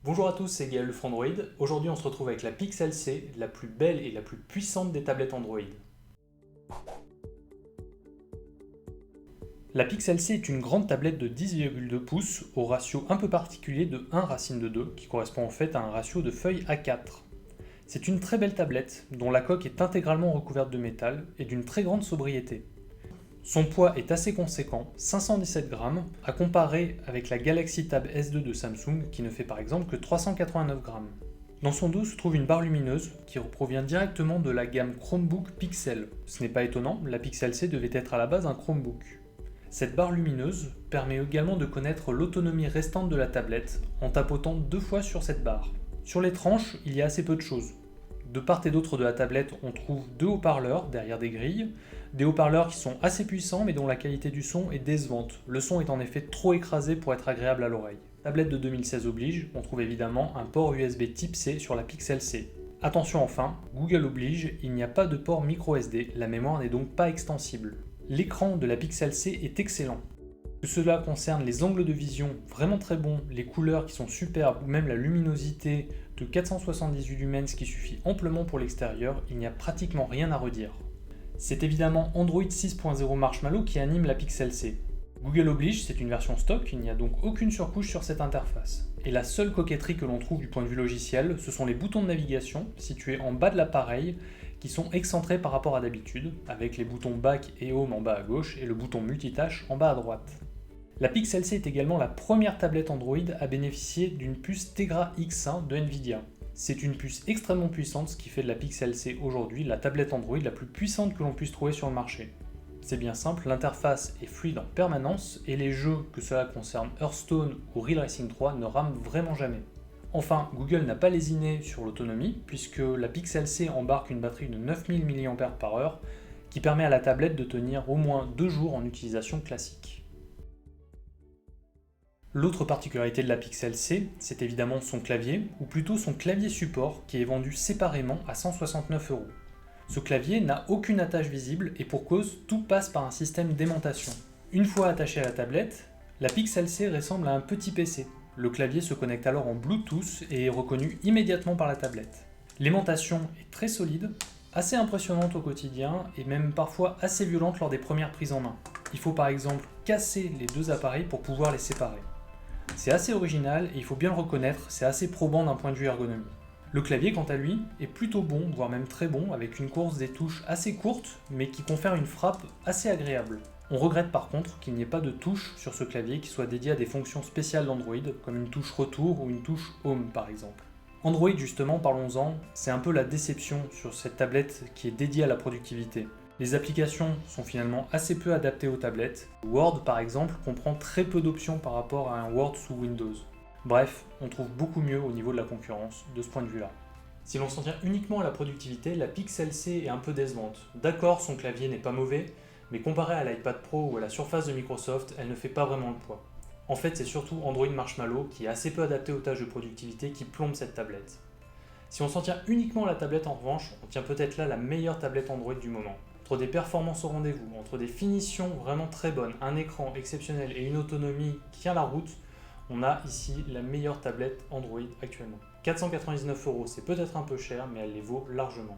Bonjour à tous, c'est Gaël de Frandroid. Aujourd'hui on se retrouve avec la Pixel C, la plus belle et la plus puissante des tablettes Android. La Pixel C est une grande tablette de 10,2 pouces au ratio un peu particulier de 1 racine de 2, qui correspond en fait à un ratio de feuille A4. C'est une très belle tablette, dont la coque est intégralement recouverte de métal et d'une très grande sobriété. Son poids est assez conséquent, 517 grammes, à comparer avec la Galaxy Tab S2 de Samsung qui ne fait par exemple que 389 grammes. Dans son dos se trouve une barre lumineuse qui provient directement de la gamme Chromebook Pixel. Ce n'est pas étonnant, la Pixel C devait être à la base un Chromebook. Cette barre lumineuse permet également de connaître l'autonomie restante de la tablette en tapotant 2 fois sur cette barre. Sur les tranches, il y a assez peu de choses. De part et d'autre de la tablette, on trouve 2 haut-parleurs derrière des grilles, des haut-parleurs qui sont assez puissants mais dont la qualité du son est décevante. Le son est en effet trop écrasé pour être agréable à l'oreille. Tablette de 2016 oblige, on trouve évidemment un port USB Type C sur la Pixel C. Attention enfin, Google oblige, il n'y a pas de port micro SD, la mémoire n'est donc pas extensible. L'écran de la Pixel C est excellent. Que cela concerne les angles de vision, vraiment très bons, les couleurs qui sont superbes ou même la luminosité de 478 lumens qui suffit amplement pour l'extérieur, il n'y a pratiquement rien à redire. C'est évidemment Android 6.0 Marshmallow qui anime la Pixel C. Google oblige, c'est une version stock, il n'y a donc aucune surcouche sur cette interface. Et la seule coquetterie que l'on trouve du point de vue logiciel, ce sont les boutons de navigation situés en bas de l'appareil qui sont excentrés par rapport à d'habitude, avec les boutons Back et Home en bas à gauche et le bouton multitâche en bas à droite. La Pixel C est également la première tablette Android à bénéficier d'une puce Tegra X1 de Nvidia. C'est une puce extrêmement puissante, ce qui fait de la Pixel C aujourd'hui la tablette Android la plus puissante que l'on puisse trouver sur le marché. C'est bien simple, l'interface est fluide en permanence et les jeux, que cela concerne Hearthstone ou Real Racing 3, ne rament vraiment jamais. Enfin, Google n'a pas lésiné sur l'autonomie, puisque la Pixel C embarque une batterie de 9000 mAh qui permet à la tablette de tenir au moins 2 jours en utilisation classique. L'autre particularité de la Pixel C, c'est évidemment son clavier, ou plutôt son clavier support qui est vendu séparément à 169 €. Ce clavier n'a aucune attache visible et pour cause, tout passe par un système d'aimantation. Une fois attaché à la tablette, la Pixel C ressemble à un petit PC. Le clavier se connecte alors en Bluetooth et est reconnu immédiatement par la tablette. L'aimantation est très solide, assez impressionnante au quotidien et même parfois assez violente lors des premières prises en main. Il faut par exemple casser les deux appareils pour pouvoir les séparer. C'est assez original et il faut bien le reconnaître, c'est assez probant d'un point de vue ergonomie. Le clavier, quant à lui, est plutôt bon, voire même très bon, avec une course des touches assez courte, mais qui confère une frappe assez agréable. On regrette par contre qu'il n'y ait pas de touche sur ce clavier qui soit dédiée à des fonctions spéciales d'Android, comme une touche retour ou une touche home par exemple. Android justement, parlons-en, c'est un peu la déception sur cette tablette qui est dédiée à la productivité. Les applications sont finalement assez peu adaptées aux tablettes. Word par exemple comprend très peu d'options par rapport à un Word sous Windows. Bref, on trouve beaucoup mieux au niveau de la concurrence de ce point de vue-là. Si l'on s'en tient uniquement à la productivité, la Pixel C est un peu décevante. D'accord, son clavier n'est pas mauvais, mais comparé à l'iPad Pro ou à la Surface de Microsoft, elle ne fait pas vraiment le poids. En fait, c'est surtout Android Marshmallow qui est assez peu adapté aux tâches de productivité qui plombe cette tablette. Si on s'en tient uniquement à la tablette en revanche, on tient peut-être là la meilleure tablette Android du moment. Entre des performances au rendez-vous, entre des finitions vraiment très bonnes, un écran exceptionnel et une autonomie qui tient la route, on a ici la meilleure tablette Android actuellement. 499 €, c'est peut-être un peu cher, mais elle les vaut largement.